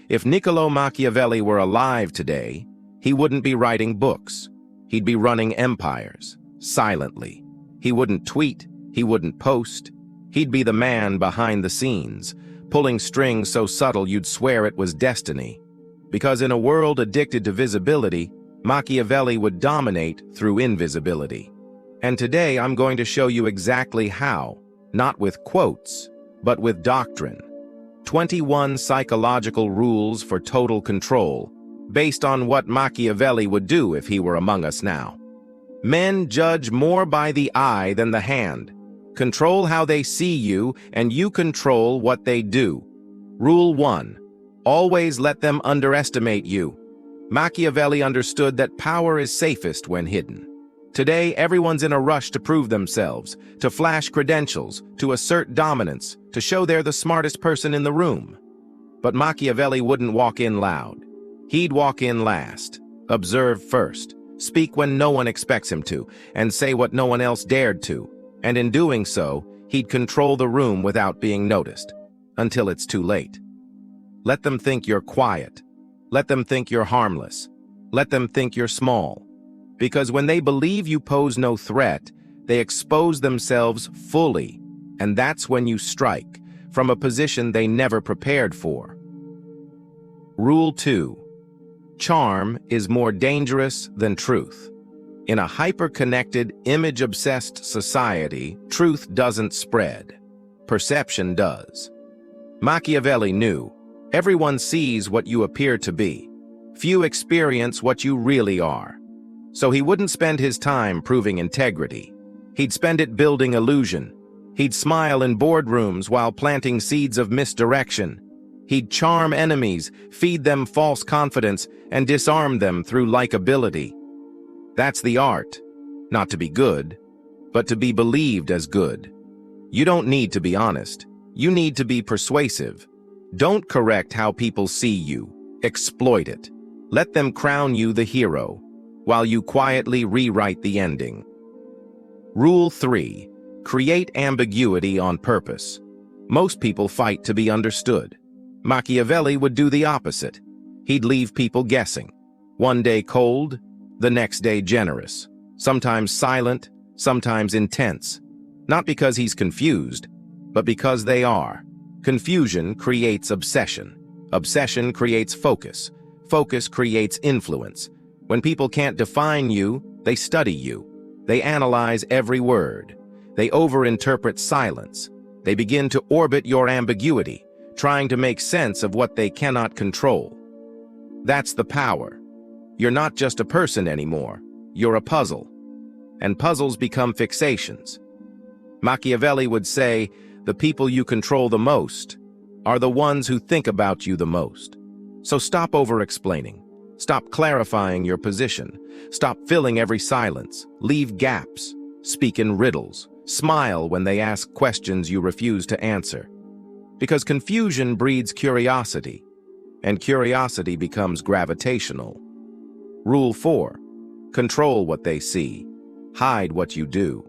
If Niccolo Machiavelli were alive today, he wouldn't be writing books. He'd be running empires, silently. He wouldn't tweet, he wouldn't post. He'd be the man behind the scenes, pulling strings so subtle you'd swear it was destiny. Because in a world addicted to visibility, Machiavelli would dominate through invisibility. And today I'm going to show you exactly how, not with quotes, but with doctrine. 21 psychological rules for total control, based on what Machiavelli would do if he were among us now. Men judge more by the eye than the hand. Control how they see you, and you control what they do. Rule 1. Always let them underestimate you. Machiavelli understood that power is safest when hidden. Today, everyone's in a rush to prove themselves, to flash credentials, to assert dominance, to show they're the smartest person in the room. But Machiavelli wouldn't walk in loud. He'd walk in last, observe first, speak when no one expects him to, and say what no one else dared to. And in doing so, he'd control the room without being noticed, until it's too late. Let them think you're quiet. Let them think you're harmless. Let them think you're small. Because when they believe you pose no threat, they expose themselves fully, and that's when you strike, from a position they never prepared for. Rule 2. Charm is more dangerous than truth. In a hyper-connected, image-obsessed society, truth doesn't spread. Perception does. Machiavelli knew, everyone sees what you appear to be. Few experience what you really are. So he wouldn't spend his time proving integrity. He'd spend it building illusion. He'd smile in boardrooms while planting seeds of misdirection. He'd charm enemies, feed them false confidence, and disarm them through likability. That's the art. Not to be good, but to be believed as good. You don't need to be honest. You need to be persuasive. Don't correct how people see you. Exploit it. Let them crown you the hero, while you quietly rewrite the ending. Rule 3. Create ambiguity on purpose. Most people fight to be understood. Machiavelli would do the opposite. He'd leave people guessing. One day cold, the next day generous. Sometimes silent, sometimes intense. Not because he's confused, but because they are. Confusion creates obsession. Obsession creates focus. Focus creates influence. When people can't define you, they study you. They analyze every word. They overinterpret silence. They begin to orbit your ambiguity, trying to make sense of what they cannot control. That's the power. You're not just a person anymore. You're a puzzle. And puzzles become fixations. Machiavelli would say, the people you control the most are the ones who think about you the most. So stop over-explaining. Stop clarifying your position. Stop filling every silence. Leave gaps. Speak in riddles. Smile when they ask questions you refuse to answer. Because confusion breeds curiosity, and curiosity becomes gravitational. Rule 4. Control what they see. Hide what you do.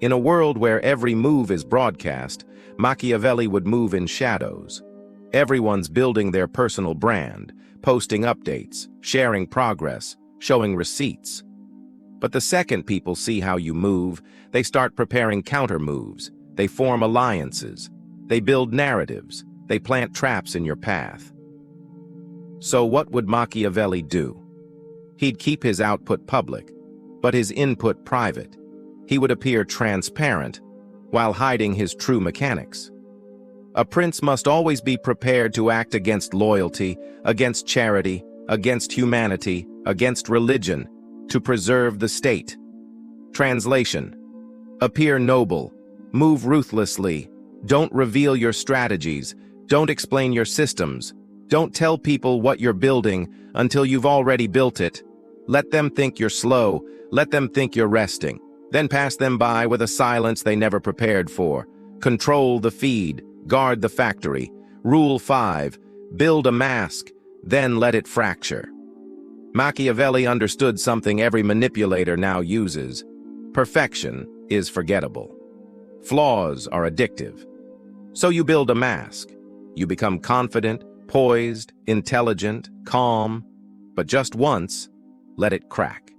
In a world where every move is broadcast, Machiavelli would move in shadows. Everyone's building their personal brand, posting updates, sharing progress, showing receipts. But the second people see how you move, they start preparing counter moves. They form alliances. They build narratives. They plant traps in your path. So what would Machiavelli do? He'd keep his output public, but his input private. He would appear transparent, while hiding his true mechanics. A prince must always be prepared to act against loyalty, against charity, against humanity, against religion, to preserve the state. Translation: appear noble, move ruthlessly, don't reveal your strategies, don't explain your systems, don't tell people what you're building until you've already built it. Let them think you're slow, let them think you're resting, then pass them by with a silence they never prepared for. Control the feed, guard the factory. Rule 5, build a mask, then let it fracture. Machiavelli understood something every manipulator now uses. Perfection is forgettable. Flaws are addictive. So you build a mask. You become confident, poised, intelligent, calm, but just once, let it crack.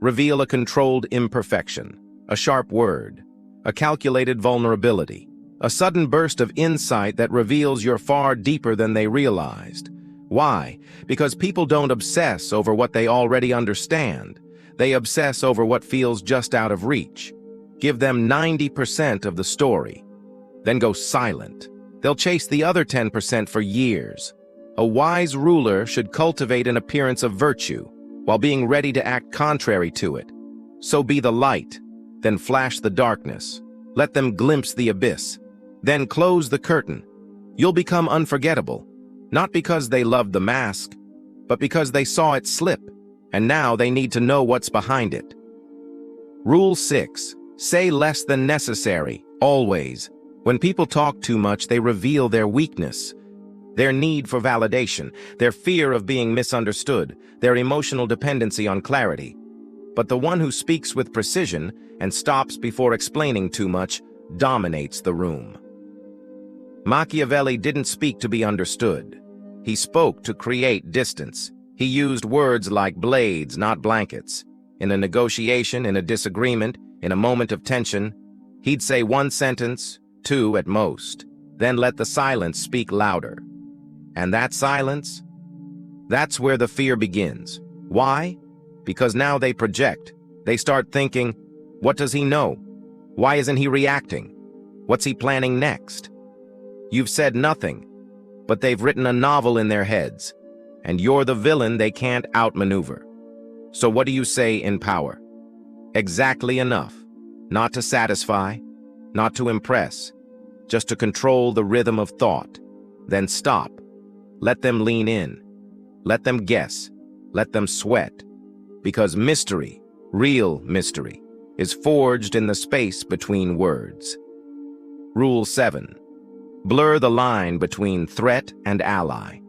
Reveal a controlled imperfection, a sharp word, a calculated vulnerability, a sudden burst of insight that reveals you're far deeper than they realized. Why? Because people don't obsess over what they already understand. They obsess over what feels just out of reach. Give them 90% of the story, then go silent. They'll chase the other 10% for years. A wise ruler should cultivate an appearance of virtue while being ready to act contrary to it. So be the light, then flash the darkness. Let them glimpse the abyss, then close the curtain. You'll become unforgettable, not because they loved the mask, but because they saw it slip, and now they need to know what's behind it. Rule 6. Say less than necessary, always. When people talk too much, they reveal their weakness, their need for validation, their fear of being misunderstood, their emotional dependency on clarity. But the one who speaks with precision and stops before explaining too much dominates the room. Machiavelli didn't speak to be understood. He spoke to create distance. He used words like blades, not blankets. In a negotiation, in a disagreement, in a moment of tension, he'd say one sentence, two at most, then let the silence speak louder. And that silence? That's where the fear begins. Why? Because now they project. They start thinking, what does he know? Why isn't he reacting? What's he planning next? You've said nothing, but they've written a novel in their heads, and you're the villain they can't outmaneuver. So what do you say in power? Exactly enough. Not to satisfy, not to impress, just to control the rhythm of thought. Then stop. Let them lean in. Let them guess. Let them sweat. Because mystery, real mystery, is forged in the space between words. Rule 7. Blur the line between threat and ally.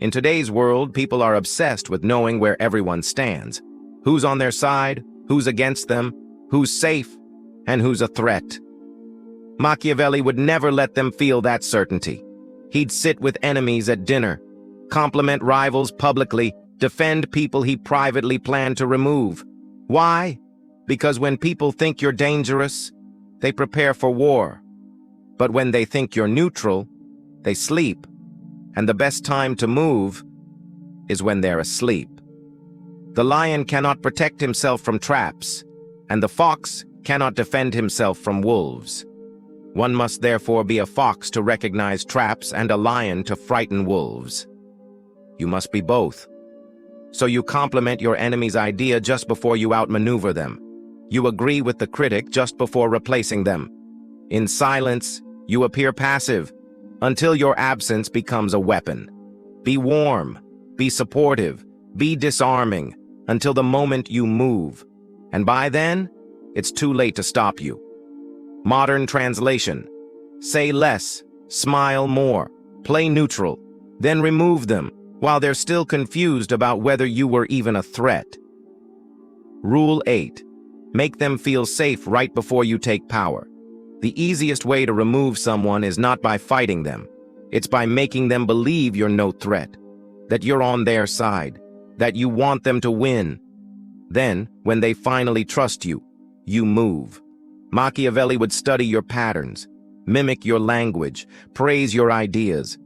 In today's world, people are obsessed with knowing where everyone stands. Who's on their side, who's against them, who's safe, and who's a threat. Machiavelli would never let them feel that certainty. He'd sit with enemies at dinner, compliment rivals publicly, defend people he privately planned to remove. Why? Because when people think you're dangerous, they prepare for war. But when they think you're neutral, they sleep. And the best time to move is when they're asleep. The lion cannot protect himself from traps, and the fox cannot defend himself from wolves. One must therefore be a fox to recognize traps and a lion to frighten wolves. You must be both. So you compliment your enemy's idea just before you outmaneuver them. You agree with the critic just before replacing them. In silence, you appear passive, until your absence becomes a weapon. Be warm, be supportive, be disarming, until the moment you move. And by then, it's too late to stop you. Modern translation: say less, smile more, play neutral, then remove them while they're still confused about whether you were even a threat. Rule 8. Make them feel safe right before you take power. The easiest way to remove someone is not by fighting them. It's by making them believe you're no threat, that you're on their side, that you want them to win. Then, when they finally trust you, you move. Machiavelli would study your patterns, mimic your language, praise your ideas,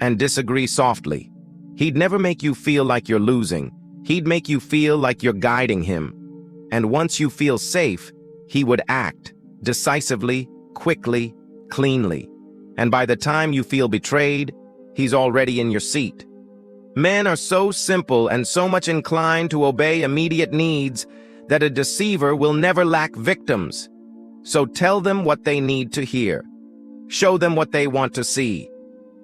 and disagree softly. He'd never make you feel like you're losing. He'd make you feel like you're guiding him. And once you feel safe, he would act decisively, quickly, cleanly. And by the time you feel betrayed, he's already in your seat. Men are so simple and so much inclined to obey immediate needs that a deceiver will never lack victims. So tell them what they need to hear. Show them what they want to see.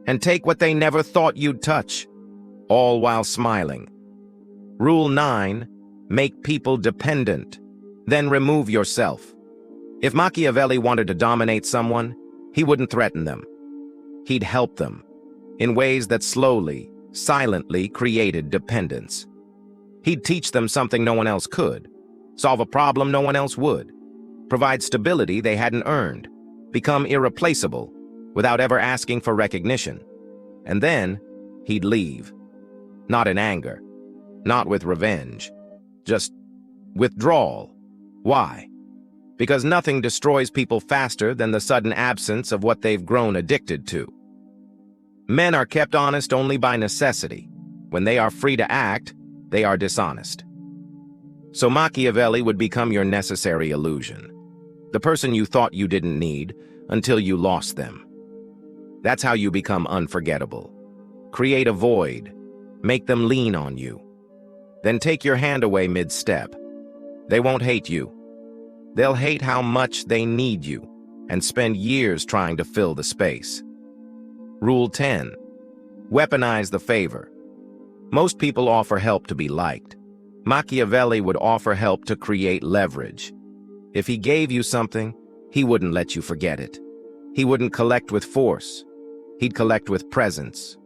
And take what they never thought you'd touch, all while smiling. Rule 9. Make people dependent. Then remove yourself. If Machiavelli wanted to dominate someone, he wouldn't threaten them. He'd help them in ways that slowly, silently created dependence. He'd teach them something no one else could, solve a problem no one else would, provide stability they hadn't earned, become irreplaceable without ever asking for recognition. And then, he'd leave. Not in anger, not with revenge, just withdrawal. Why? Because nothing destroys people faster than the sudden absence of what they've grown addicted to. Men are kept honest only by necessity. When they are free to act, they are dishonest. So Machiavelli would become your necessary illusion, the person you thought you didn't need until you lost them. That's how you become unforgettable. Create a void, make them lean on you. Then take your hand away mid-step. They won't hate you. They'll hate how much they need you and spend years trying to fill the space. Rule 10. Weaponize the favor. Most people offer help to be liked. Machiavelli would offer help to create leverage. If he gave you something, he wouldn't let you forget it. He wouldn't collect with force. He'd collect with presence.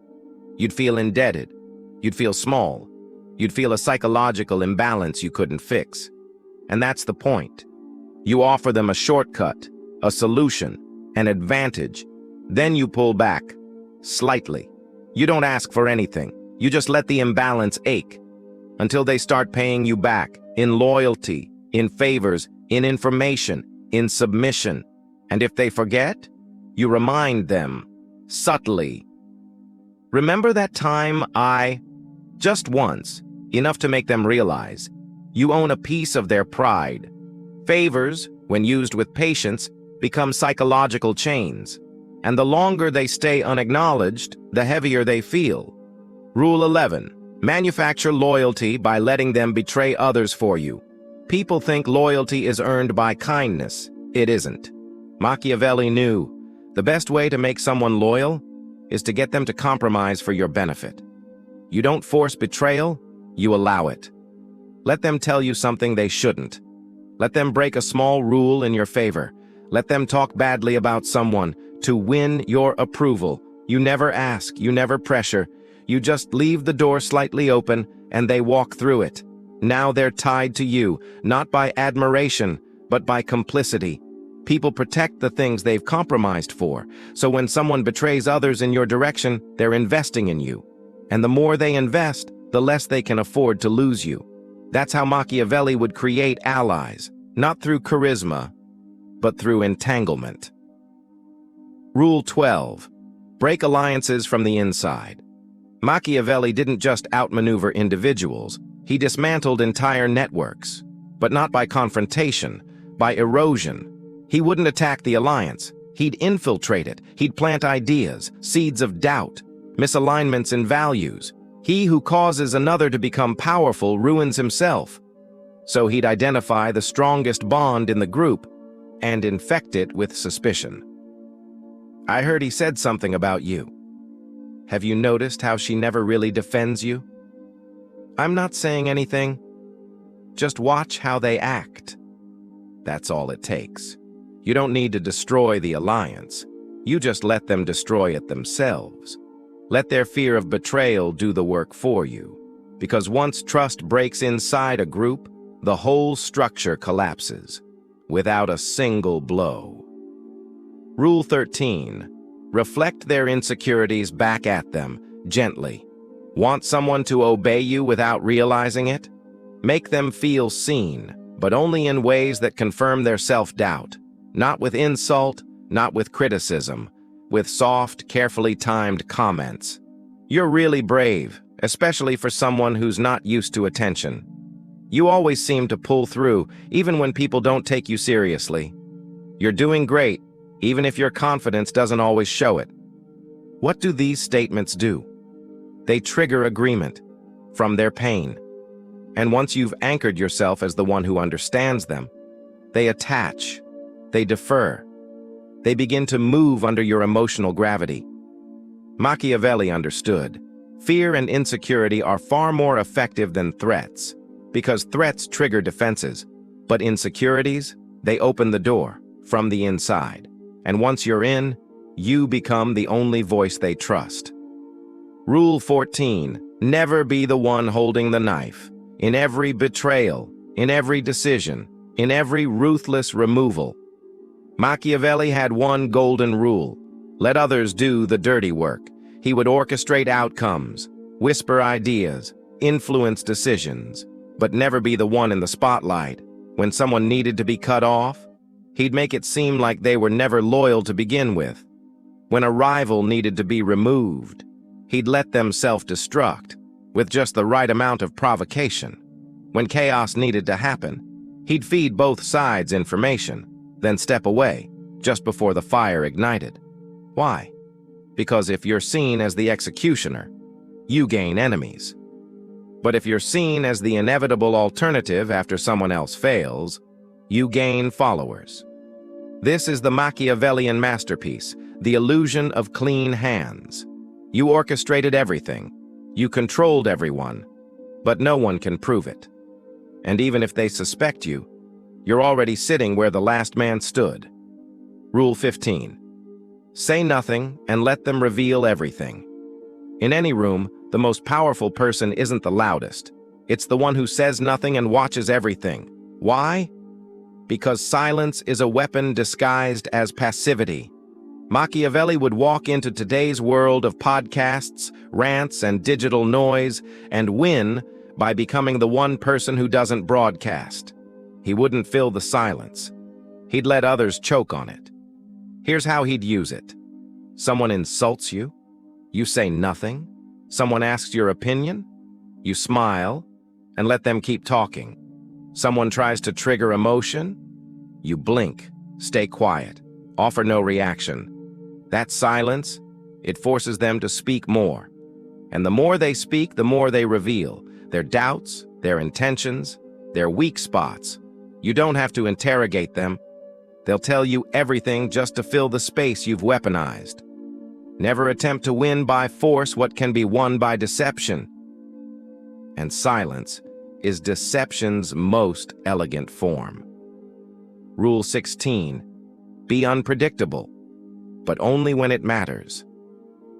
You'd feel indebted. You'd feel small. You'd feel a psychological imbalance you couldn't fix. And that's the point. You offer them a shortcut, a solution, an advantage. Then you pull back, slightly. You don't ask for anything. You just let the imbalance ache until they start paying you back in loyalty, in favors, in information, in submission. And if they forget, you remind them, subtly. Remember that time just once, enough to make them realize, you own a piece of their pride. Favors, when used with patience, become psychological chains, and the longer they stay unacknowledged, the heavier they feel. Rule 11. Manufacture loyalty by letting them betray others for you. People think loyalty is earned by kindness. It isn't. Machiavelli knew the best way to make someone loyal is to get them to compromise for your benefit. You don't force betrayal, you allow it. Let them tell you something they shouldn't. Let them break a small rule in your favor. Let them talk badly about someone to win your approval. You never ask, you never pressure. You just leave the door slightly open and they walk through it. Now they're tied to you, not by admiration, but by complicity. People protect the things they've compromised for. So when someone betrays others in your direction, they're investing in you. And the more they invest, the less they can afford to lose you. That's how Machiavelli would create allies, not through charisma, but through entanglement. Rule 12. Break alliances from the inside. Machiavelli didn't just outmaneuver individuals, he dismantled entire networks, but not by confrontation, by erosion. He wouldn't attack the alliance, he'd infiltrate it, he'd plant ideas, seeds of doubt, misalignments in values. He who causes another to become powerful ruins himself. So he'd identify the strongest bond in the group and infect it with suspicion. I heard he said something about you. Have you noticed how she never really defends you? I'm not saying anything. Just watch how they act. That's all it takes. You don't need to destroy the alliance. You just let them destroy it themselves. Let their fear of betrayal do the work for you. Because once trust breaks inside a group, the whole structure collapses, without a single blow. Rule 13. Reflect their insecurities back at them, gently. Want someone to obey you without realizing it? Make them feel seen, but only in ways that confirm their self-doubt. Not with insult, not with criticism, with soft, carefully timed comments. You're really brave, especially for someone who's not used to attention. You always seem to pull through, even when people don't take you seriously. You're doing great, even if your confidence doesn't always show it. What do these statements do? They trigger agreement from their pain. And once you've anchored yourself as the one who understands them, they attach, they defer, they begin to move under your emotional gravity. Machiavelli understood. Fear and insecurity are far more effective than threats, because threats trigger defenses, but insecurities, they open the door from the inside. And once you're in, you become the only voice they trust. Rule 14. Never be the one holding the knife. In every betrayal, in every decision, in every ruthless removal. Machiavelli had one golden rule. Let others do the dirty work. He would orchestrate outcomes, whisper ideas, influence decisions, but never be the one in the spotlight. When someone needed to be cut off, he'd make it seem like they were never loyal to begin with. When a rival needed to be removed, he'd let them self-destruct, with just the right amount of provocation. When chaos needed to happen, he'd feed both sides information, then step away, just before the fire ignited. Why? Because if you're seen as the executioner, you gain enemies. But if you're seen as the inevitable alternative after someone else fails, you gain followers. This is the Machiavellian masterpiece, the illusion of clean hands. You orchestrated everything. You controlled everyone, but no one can prove it. And even if they suspect you, you're already sitting where the last man stood. Rule 15. Say nothing and let them reveal everything. In any room, the most powerful person isn't the loudest. It's the one who says nothing and watches everything. Why? Because silence is a weapon disguised as passivity. Machiavelli would walk into today's world of podcasts, rants, and digital noise and win by becoming the one person who doesn't broadcast. He wouldn't fill the silence. He'd let others choke on it. Here's how he'd use it. Someone insults you. You say nothing. Someone asks your opinion. You smile and let them keep talking. Someone tries to trigger emotion. You blink, stay quiet, offer no reaction. That silence, it forces them to speak more. And the more they speak, the more they reveal their doubts, their intentions, their weak spots. You don't have to interrogate them. They'll tell you everything just to fill the space you've weaponized. Never attempt to win by force what can be won by deception. And silence is deception's most elegant form. Rule 16. Be unpredictable, but only when it matters.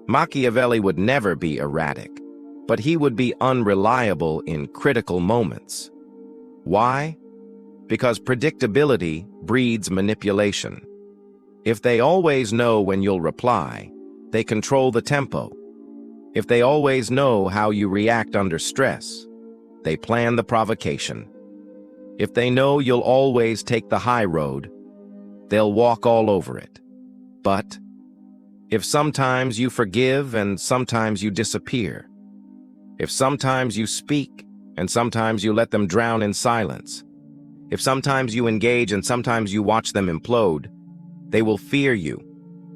Machiavelli would never be erratic, but he would be unreliable in critical moments. Why? Because predictability breeds manipulation. If they always know when you'll reply, they control the tempo. If they always know how you react under stress, they plan the provocation. If they know you'll always take the high road, they'll walk all over it. But if sometimes you forgive and sometimes you disappear, if sometimes you speak and sometimes you let them drown in silence, if sometimes you engage and sometimes you watch them implode, they will fear you,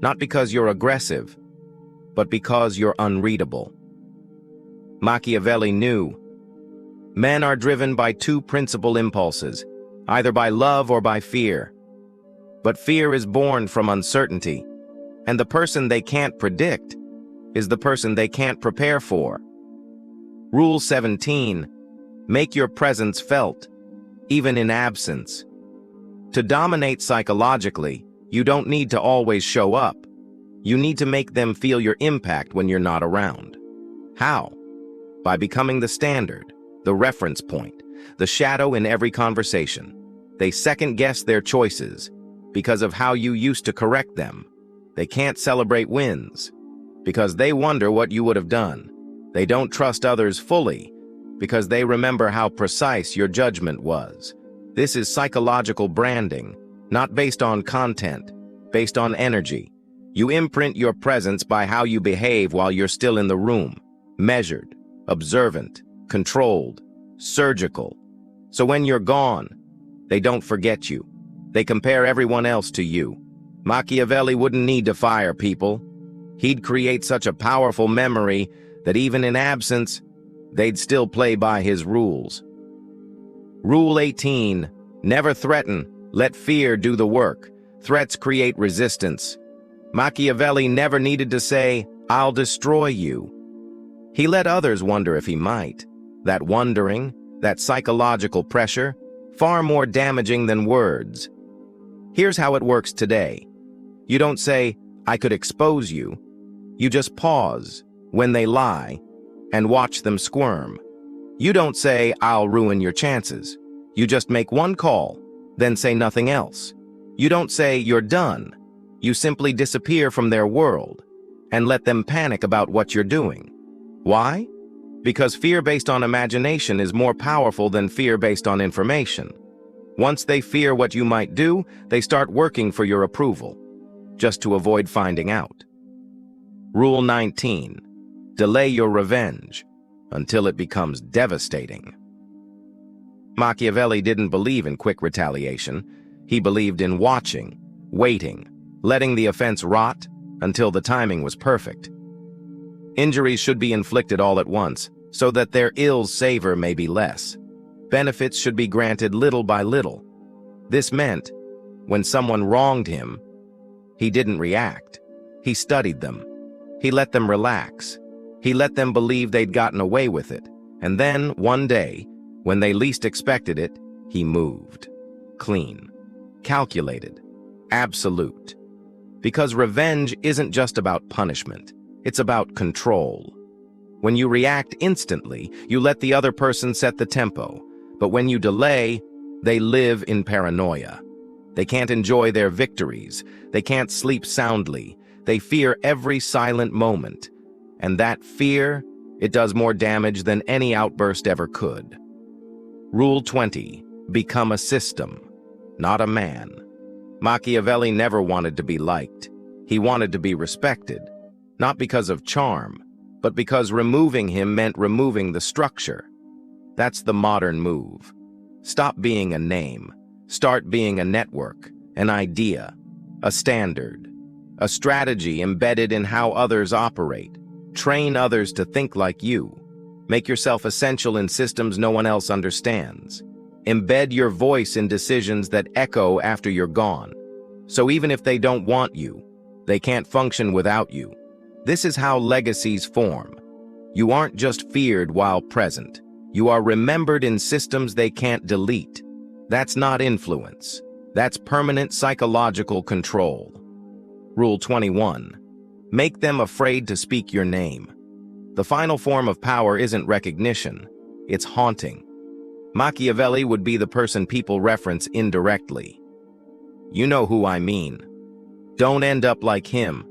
not because you're aggressive, but because you're unreadable. Machiavelli knew men are driven by two principal impulses, either by love or by fear. But fear is born from uncertainty, and the person they can't predict is the person they can't prepare for. Rule 17. Make your presence felt, even in absence. To dominate psychologically, you don't need to always show up. You need to make them feel your impact when you're not around. How? By becoming the standard, the reference point, the shadow in every conversation. They second-guess their choices because of how you used to correct them. They can't celebrate wins because they wonder what you would have done. They don't trust others fully because they remember how precise your judgment was. This is psychological branding, not based on content, based on energy. You imprint your presence by how you behave while you're still in the room, measured, observant, controlled, surgical. So when you're gone, they don't forget you. They compare everyone else to you. Machiavelli wouldn't need to fire people. He'd create such a powerful memory that even in absence, they'd still play by his rules. Rule 18. Never threaten. Let fear do the work. Threats create resistance. Machiavelli never needed to say, "I'll destroy you." He let others wonder if he might. That wondering, that psychological pressure, far more damaging than words. Here's how it works today. You don't say, "I could expose you." You just pause when they lie and watch them squirm. You don't say, "I'll ruin your chances." You just make one call, then say nothing else. You don't say, "You're done." You simply disappear from their world. and let them panic about what you're doing. Why? Because fear based on imagination is more powerful than fear based on information. Once they fear what you might do, they start working for your approval, just to avoid finding out. Rule 19. Delay your revenge until it becomes devastating. Machiavelli didn't believe in quick retaliation. He believed in watching, waiting, letting the offense rot until the timing was perfect. Injuries should be inflicted all at once, so that their ill's savor may be less. Benefits should be granted little by little. This meant, when someone wronged him, he didn't react. He studied them. He let them relax. He let them believe they'd gotten away with it. And then, one day, when they least expected it, he moved. Clean. Calculated. Absolute. Because revenge isn't just about punishment. It's about control. When you react instantly, you let the other person set the tempo. But when you delay, they live in paranoia. They can't enjoy their victories. They can't sleep soundly. They fear every silent moment. And that fear, it does more damage than any outburst ever could. Rule 20. Become a system, not a man. Machiavelli never wanted to be liked. He wanted to be respected, not because of charm, but because removing him meant removing the structure. That's the modern move. Stop being a name. Start being a network, an idea, a standard, a strategy embedded in how others operate. Train others to think like you. Make yourself essential in systems no one else understands. Embed your voice in decisions that echo after you're gone. So even if they don't want you, they can't function without you. This is how legacies form. You aren't just feared while present. You are remembered in systems they can't delete. That's not influence. That's permanent psychological control. Rule 21. Make them afraid to speak your name. The final form of power isn't recognition. It's haunting. Machiavelli would be the person people reference indirectly. You know who I mean. Don't end up like him.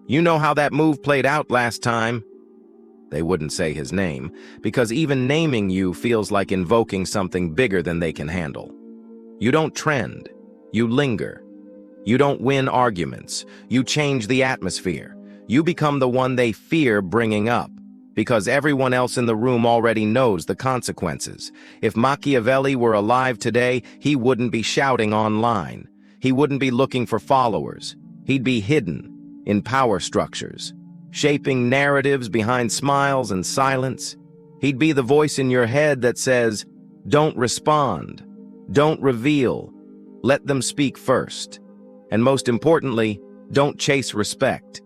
You know how that move played out last time. They wouldn't say his name, because even naming you feels like invoking something bigger than they can handle. You don't trend. You linger. You don't win arguments. You change the atmosphere. You become the one they fear bringing up, because everyone else in the room already knows the consequences. If Machiavelli were alive today, he wouldn't be shouting online. He wouldn't be looking for followers. He'd be hidden in power structures, shaping narratives behind smiles and silence. He'd be the voice in your head that says, don't respond, don't reveal, let them speak first. And most importantly, don't chase respect.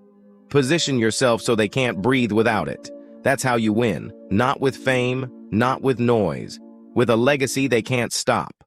Position yourself so they can't breathe without it. That's how you win, not with fame, not with noise, with a legacy they can't stop.